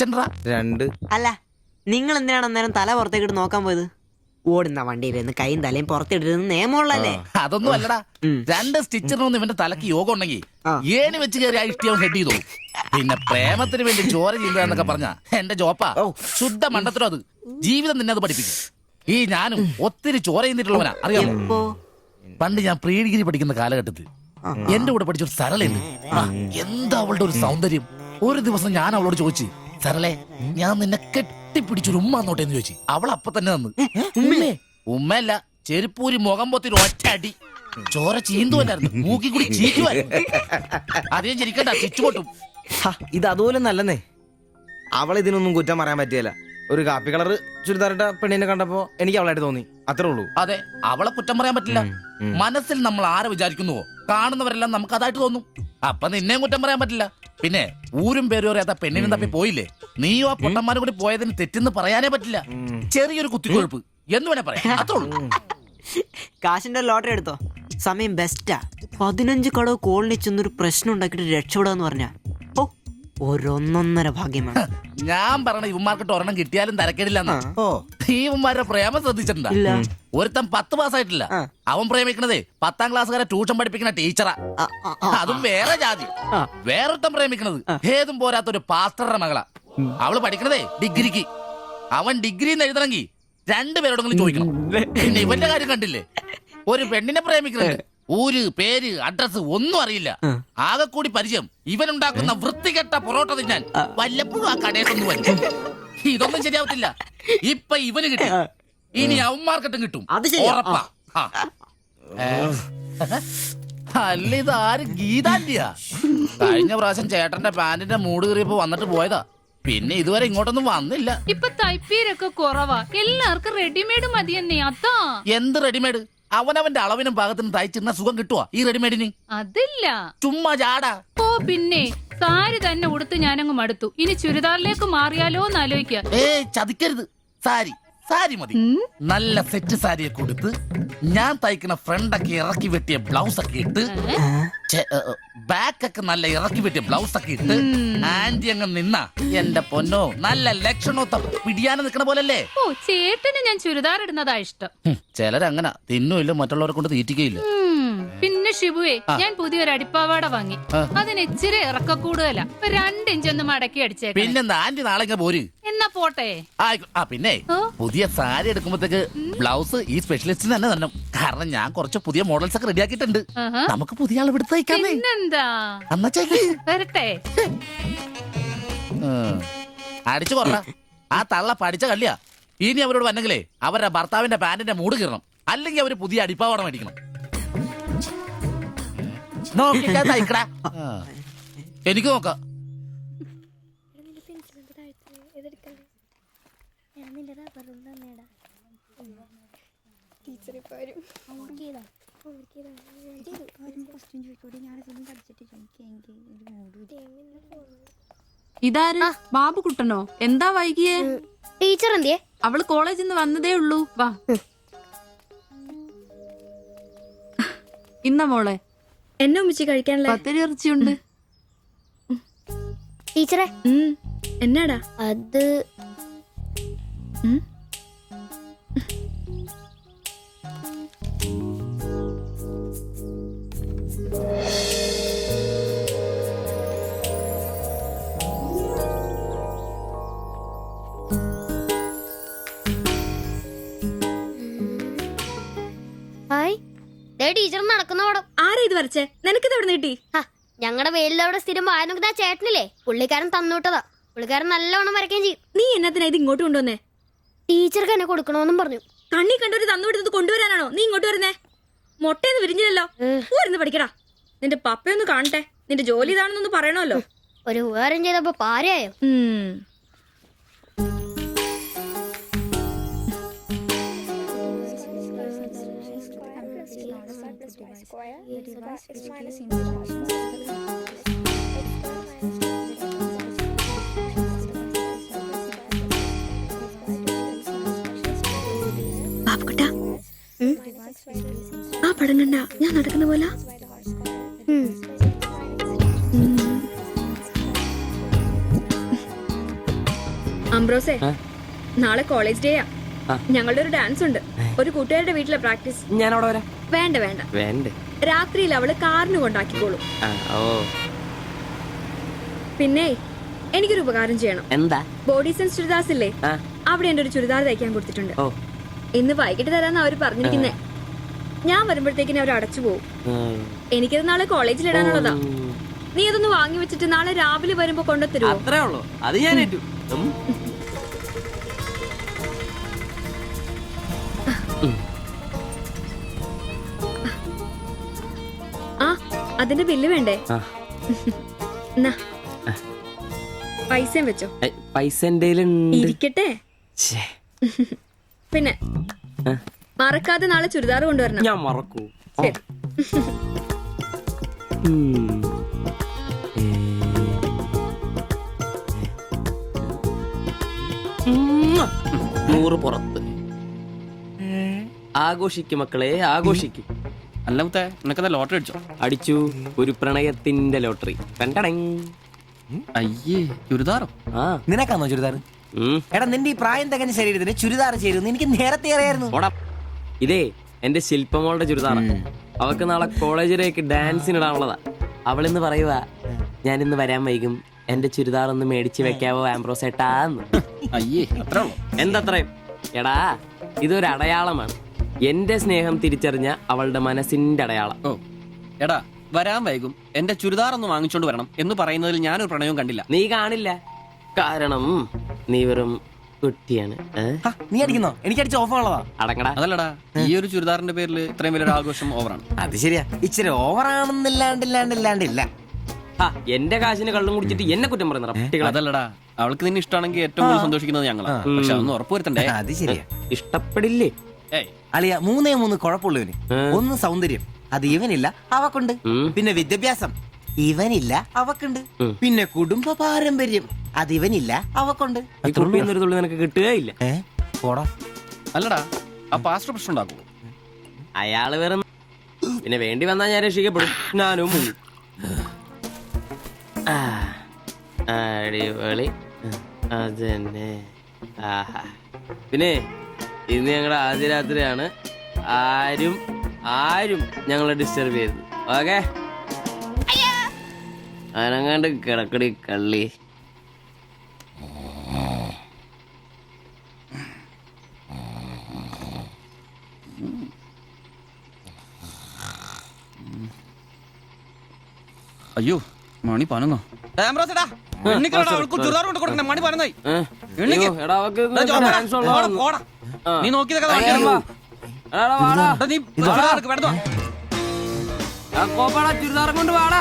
Teacher 2. അല്ല നിങ്ങൾ എന്തിനാണ് അന്നേരം തല പുറത്തേക്കിട്ട് നോക്കാൻ പോയത്? ഓടുന്ന വണ്ടിയിലിരുന്ന് കൈയും തലയും പുറത്തിട്ടിരുന്ന് നിയമമുള്ളല്ലേ? അതൊന്നും അല്ലടാ. 2 സ്റ്റിച്ചറിനൊന്നും ഇവന്റെ തലക്ക് യോഗം ഉണ്ടെങ്കിൽ ഏണി വെച്ച് കയറി ആ ഇഷ്ടിയവൻ ഹെഡ് ചെയ്തോ. പിന്നെ പ്രേമത്തിന് വേണ്ടി ചോര ചെയ്യുന്നതൊക്കെ പറഞ്ഞ എന്റെ ജോപ്പാ. ശുദ്ധ മണ്ടത്തിലോ അത്. ജീവിതം നിന്നെ അത് പഠിപ്പിക്കും. ഈ ഞാനും ഒത്തിരി ചോര ചെയ്തിട്ടുള്ളവനാ, അറിയാമോ? പണ്ട് ഞാൻ പ്രീ ഡിഗ്രി പഠിക്കുന്ന കാലഘട്ടത്തിൽ എന്റെ കൂടെ പഠിച്ചൊരു സരളയുണ്ട്. എന്താ അവളുടെ ഒരു സൗന്ദര്യം. ഒരു ദിവസം ഞാൻ അവളോട് ചോദിച്ചു, സരളെ ഞാൻ നിന്നെ കെട്ടിപ്പിടിച്ചൊരു ഉമ്മ എന്നോട്ടെ എന്ന് ചോദിച്ചു. അവൾ അപ്പൊ തന്നെ തന്നു. ഉമ്മയല്ല, ചെരുപ്പൂരി മുഖം പൊത്തിരി ഒറ്റ അടി. ചോര ചീന്തുവല്ലായിരുന്നു, മൂക്കി കൂടി ചീറ്റുവായിരുന്നു. അധികം ചിരിക്കണ്ട, ചുറ്റുപൊട്ടും. ഇത് അതുപോലെ നല്ലെന്നേ. അവളിതിനൊന്നും കുറ്റം പറയാൻ പറ്റിയല്ല. ഒരു കാപ്പി കളർ ചുരിദാറിട്ട പെണ്ണിനെ കണ്ടപ്പോ എനിക്ക് അവളായിട്ട് തോന്നി, അത്രേ ഉള്ളൂ. അതെ, അവളെ കുറ്റം പറയാൻ പറ്റില്ല. മനസ്സിൽ നമ്മൾ ആരെ വിചാരിക്കുന്നുവോ കാണുന്നവരെല്ലാം നമുക്ക് അതായിട്ട് തോന്നും. അപ്പൊ നിന്നെയും കുറ്റം പറയാൻ പറ്റില്ല. പിന്നെ ഊരും പേരും അറിയാത്ത പെണ്ണിനും തപ്പി പോയില്ലേ, നീയും ആ പൊട്ടന്മാരും കൂടി പോയതിന് തെറ്റെന്ന് പറയാനേ പറ്റില്ല. ചെറിയൊരു കുത്തിക്കൊഴുപ്പ് എന്ന് വേണേ പറയാം, അത്രേ ഉള്ളൂ. കാശിന്റെ ലോട്ടറി എടുത്തോ, സമയം ബെസ്റ്റാ. 15 കടവ് കോളിനി ചെന്നൊരു പ്രശ്നം ഉണ്ടാക്കിട്ട് രക്ഷപ്പെടാന്ന് പറഞ്ഞ ഒരൊന്നൊന്നര ഭാഗ്യമാണ്. ഞാൻ പറഞ്ഞ ഇവന്മാർക്കിട്ട് ഒരെണ്ണം കിട്ടിയാലും തരക്കേടില്ലെന്നാ. ഈ ഇവന്മാരുടെ പ്രേമം ശ്രദ്ധിച്ചിട്ടുണ്ടാ? ഒരുത്തൻ 10 പാസ്സായിട്ടില്ല. അവൻ പ്രേമിക്കണതേ 10ാം ക്ലാസ്സുകാരെ ട്യൂഷൻ പഠിപ്പിക്കുന്ന ടീച്ചറാ. അതും വേറെ ജാതി. വേറൊരുത്തൻ പ്രേമിക്കണത് ഏതും പോരാത്തൊരു പാസ്റ്ററുടെ മകളാ. അവള് പഠിക്കണതേ ഡിഗ്രിക്ക്. അവൻ ഡിഗ്രി എഴുതണമെങ്കിൽ 2 പേരോടെങ്കിലും ചോദിക്കണം. പിന്നെ ഇവന്റെ കാര്യം കണ്ടില്ലേ, ഒരു പെണ്ണിനെ പ്രേമിക്കുന്നത് ഊര് പേര് അഡ്രസ് ഒന്നും അറിയില്ല. ആകെ കൂടി പരിചയം ഇവനുണ്ടാക്കുന്ന വൃത്തികെട്ട പൊറോട്ട തിന്നാൻ വല്ലപ്പോഴും ആ കടയിലൊന്നും വരും. ഇതൊന്നും ശരിയാവത്തില്ല. ഇപ്പൊ ഇവന് കിട്ടി, ഇനി അവന്മാർക്കിട്ടും കിട്ടും, ഉറപ്പാ. അല്ല, ഇതാര് ഗീതാന്റിയാ? കഴിഞ്ഞ പ്രാവശ്യം ചേട്ടന്റെ പാന്റിന്റെ മൂട് കയറിയപ്പോ വന്നിട്ട് പോയതാ. പിന്നെ ഇതുവരെ ഇങ്ങോട്ടൊന്നും വന്നില്ല. ഇപ്പൊ തയ്പ്പീരൊക്കെ കുറവാ, എല്ലാവർക്കും റെഡിമെയ്ഡ് മതിയെന്നേ. അതാ. എന്ത് റെഡിമെയ്ഡ്? അവനവന്റെ അളവിനും പാകത്തിനും തയ്ച്ചിരുന്ന സുഖം കിട്ടുവാ ഈ റെഡിമെയ്ഡിന്? അതില്ല, ചുമ്മാ ജാടാ. ഓ പിന്നെ സാരി തന്നെ ഉടുത്ത് ഞാനങ്ങ് മടുത്തു. ഇനി ചുരിദാറിലേക്ക് മാറിയാലോ എന്ന് ആലോചിക്ക. ചതിക്കരുത്. സാരി മതി. നല്ല സെറ്റ് സാരിയൊക്കെ കൊടുത്ത് ഞാൻ തയ്ക്കുന്ന ഫ്രണ്ടൊക്കെ ഇറക്കി വെട്ടിയ ബ്ലൗസ് ഒക്കെ ഇട്ട്, ബാക്കൊക്കെ നല്ല ഇറക്കി വെട്ടിയ ബ്ലൗസ് ഒക്കെ ഇട്ട് ആന്റി അങ്ങ് നിന്ന എന്റെ പൊന്നോ നല്ല ലക്ഷണത്തെ പിടിയാനെ നിക്കണ പോലല്ലേ. ഓ, ചേട്ടന് ഞാൻ ചുരിദാർ ഇടുന്നതാ ഇഷ്ടം. ചിലരങ്ങനെ തിന്നുമില്ല, മറ്റുള്ളവരെ കൊണ്ട് തീറ്റിക്കയില്ല. പിന്നെ ഷിബുവേ, ഞാൻ പുതിയൊരു അടിപ്പാവാട വാങ്ങി. അതിന് ഇച്ചിരി ഇറക്ക കൂടുതലാ. 2 ഇഞ്ച് ഒന്ന് മടക്കി അടിച്ചേക്കാം. പിന്നെന്താ, ആന്റി നാളെ പോര്. എന്നാ പോട്ടെ. പിന്നെ പുതിയ സാരി എടുക്കുമ്പോഴത്തേക്ക് ബ്ലൗസ് ഈ സ്പെഷ്യലിസ്റ്റിന് തന്നെ തന്നെ. കാരണം ഞാൻ കുറച്ച് പുതിയ മോഡൽസ് ഒക്കെ റെഡിയാക്കിയിട്ടുണ്ട്. നമുക്ക് പുതിയ ആൾ എടുത്ത് തയ്ക്കാം. പിന്നെന്താ, വരട്ടെ. അടിച്ചു കൊറ. ആ തള്ള പഠിച്ച കല്യാ. ഇനി അവരോട് വന്നെങ്കിലേ അവരുടെ ഭർത്താവിന്റെ പാന്റിന്റെ മൂട് കീറണം, അല്ലെങ്കിൽ അവര് പുതിയ അടിപ്പാവട മേടിക്കണം. എനിക്ക് നോക്കാം. ഇതാര്? ബാബുക്കുട്ടനോ? എന്താ വൈകിയേ? ടീച്ചർ എന്തിയെ? അവള് കോളേജിൽ നിന്ന് വന്നതേ ഉള്ളൂ. വാ. ഇന്ന മോളെ എന്നെ ഉമ്മിച്ച് കഴിക്കാനുള്ള പത്തിരി ഇറച്ചിയുണ്ട്. ടീച്ചറെ എന്നാടാ അത്? ടീച്ചർ നടക്കുന്ന പടം. ആരാ ഇത് വരച്ചേ? നിനക്കിത് എവിടെ നീട്ടി? ഞങ്ങളുടെ വെയിലവിടെ സ്ഥിരം വായനക്ക് ആ ചേട്ടനില്ലേ, പുള്ളിക്കാരൻ തന്നുവിട്ടതാ. പുള്ളിക്കാരൻ നല്ലവണ്ണം വരയ്ക്കുകയും ചെയ്യും. നീ എന്നത്തിനാ ഇത് ഇങ്ങോട്ട് കൊണ്ടുവന്നേ? ടീച്ചർക്ക് എന്നെ കൊടുക്കണോന്നും പറഞ്ഞു. കണ്ണി കണ്ടൊരു തന്നുവിട്ടത് കൊണ്ടുവരാനാണോ നീ ഇങ്ങോട്ട് വരുന്നേ? മുട്ടയൊന്നും വിരിഞ്ഞില്ലല്ലോ. പോരുന്ന് പഠിക്കടാ. നിന്റെ പപ്പയൊന്ന് കാണട്ടെ. നിന്റെ ജോലി ഇതാണെന്നൊന്ന് പറയണമല്ലോ. ഒരു ഉപകാരം ചെയ്തപ്പോ പാരയായോ? ബാബുക്കുട്ടാ, ആ പടം കണ്ട ഞാൻ നടക്കുന്ന പോലെ? അംബ്രോസേ നാളെ കോളേജ് ഡേയാ. ഞങ്ങളുടെ ഒരു ഡാൻസ് ഉണ്ട്. ഒരു കൂട്ടുകാരുടെ വീട്ടിലെ പ്രാക്ടീസ്. ഞാൻ അവിടെ വരാം. വേണ്ട വേണ്ട, വേണ്ടേ? രാത്രിയിൽ അവള് കാറിന് കൊണ്ടാക്കിക്കോളും. ഓ പിന്നെ എനിക്കൊരു ഉപകാരം ചെയ്യണം. എന്താ? ബോഡി സെൻസ് ചുരിദാർസ് ഇല്ലേ, അവിടെ എന്റെ ഒരു ചുരിദാർ തയ്ക്കാൻ കൊടുത്തിട്ടുണ്ട്. ഇന്ന് വൈകിട്ട് തരാന്ന് അവര് പറഞ്ഞിരിക്കുന്നേ. ഞാൻ വരുമ്പോഴത്തേക്കിന് അവർ അടച്ചു പോകും. എനിക്കത് നാളെ കോളേജിൽ ഇടാനുള്ളതാ. നീ അതൊന്ന് വാങ്ങി വെച്ചിട്ട് നാളെ രാവിലെ വരുമ്പോ കൊണ്ടുത്തരുമോ? അത്രേ ഉള്ളൂ, അത് ഞാൻ ഏറ്റു. ആ അതിന്റെ ബില്ല് വേണ്ടേ? എന്നാ പൈസയും വെച്ചോ. പൈസ ഇരിക്കട്ടെ. പിന്നെ മറക്കാതെ നാളെ ചുരിദാർ കൊണ്ടുവരണം. ഞാൻ മറക്കൂ. ശരി. നൂറ് പുറത്ത്. ആഘോഷിക്കും മക്കളെ, ആഘോഷിക്കും. അല്ല മുത്തേ, നിനക്കതാ ലോട്ടറി അടിച്ചോ? അടിച്ചു, ഒരു പ്രണയത്തിന്റെ ലോട്ടറി. അയ്യേ, ചുരിദാറോ? ആ നിനക്കാന്നോ ചുരിദാർ? എടാ നിന്റെ ഈ പ്രായം തികഞ്ഞ ശരീരത്തിന് ചുരിദാർ ചേരുന്നു എനിക്ക് നേരത്തെ അറിയായിരുന്നു. ഇതേ എന്റെ ശില്പമോളുടെ ചുരിദാർ. അവൾക്ക് നാളെ കോളേജിലേക്ക് ഡാൻസിനിടാനുള്ളതാ. അവളിന്ന് പറയുക, ഞാനിന്ന് വരാൻ വൈകും, എന്റെ ചുരിദാർ ഒന്ന് മേടിച്ച് വെക്കാവോ ആംബ്രോസേട്ടാന്ന്. അയ്യേ, അത്ര ഉള്ളു. എന്തത്രയും? എടാ ഇതൊരു അടയാളമാണ്. എന്റെ സ്നേഹം തിരിച്ചറിഞ്ഞ അവളുടെ മനസ്സിന്റെ അടയാളം. ഓ എടാ, വരാൻ വൈകും, എന്റെ ചുരിദാർ ഒന്ന് വാങ്ങിച്ചോണ്ട് വരണം എന്ന് പറയുന്നതിൽ ഞാനൊരു പ്രണയവും കണ്ടില്ല. നീ കാണില്ല, കാരണം നീ വെറും കുട്ടിയാണ്. നീ അടിക്കുന്നോ? എനിക്ക് അടിച്ച ഓഫാണുള്ളതാ. അടങ്ങടാ. അതല്ലടാ, ഈ ഒരു ചുരിദാറിന്റെ പേരിൽ ഇത്രയും വലിയൊരു ആഘോഷം ഓവറാണ്. അത് ശരിയാ, ഇച്ചിരി ഓവറാണെന്നില്ലാണ്ടില്ല. എന്റെ കാശിന് കള്ളും കുടിച്ചിട്ട് എന്നെ കുറ്റം പറയുന്ന അതല്ലടാ, അവൾക്ക് നിന്നെ ഇഷ്ടമാണെങ്കിൽ ഏറ്റവും കൂടുതൽ സന്തോഷിക്കുന്നത് ഞങ്ങളാ. പക്ഷെ അതൊന്ന് ഉറപ്പുവരുത്തണ്ടേ. അത് ശരിയാ. ഇഷ്ടപ്പെടില്ലേ? അളിയ 3 കുഴപ്പമുള്ളവന്. ഒന്ന് സൗന്ദര്യം, അത് ഇവനില്ല അവക്കുണ്ട്. പിന്നെ വിദ്യാഭ്യാസം, ഇവനില്ല അവക്കുണ്ട്. പിന്നെ കുടുംബ പാരമ്പര്യം, അത് ഇവനില്ല അവക്കുണ്ട്. ഒരു തുള്ളി നിനക്ക് കിട്ടുകയില്ല. പോടാ. അല്ലടാ, ആ പാസ്റ്റർ പ്രശ്നം ഉണ്ടാക്കുമോ? അയാള് വേറെ. പിന്നെ വേണ്ടി വന്നാൽ ഞാൻ രക്ഷിക്കപ്പെടും. ഞാനും മുങ്ങും. അടിപൊളി, അതന്നെ. ആഹാ. പിന്നെ ഇന്ന് ഞങ്ങളുടെ ആദ്യ രാത്രിയാണ്. ആരും ഞങ്ങളെ ഡിസ്റ്റർബ് ചെയ്തു. ഓക്കെ, അനങ്ങാണ്ട് കിടക്കടി കള്ളി. അയ്യോ, മണി 11. നീ നോക്കിയതൊക്കെ ചുരിദാർ കൊണ്ട് വാടാ.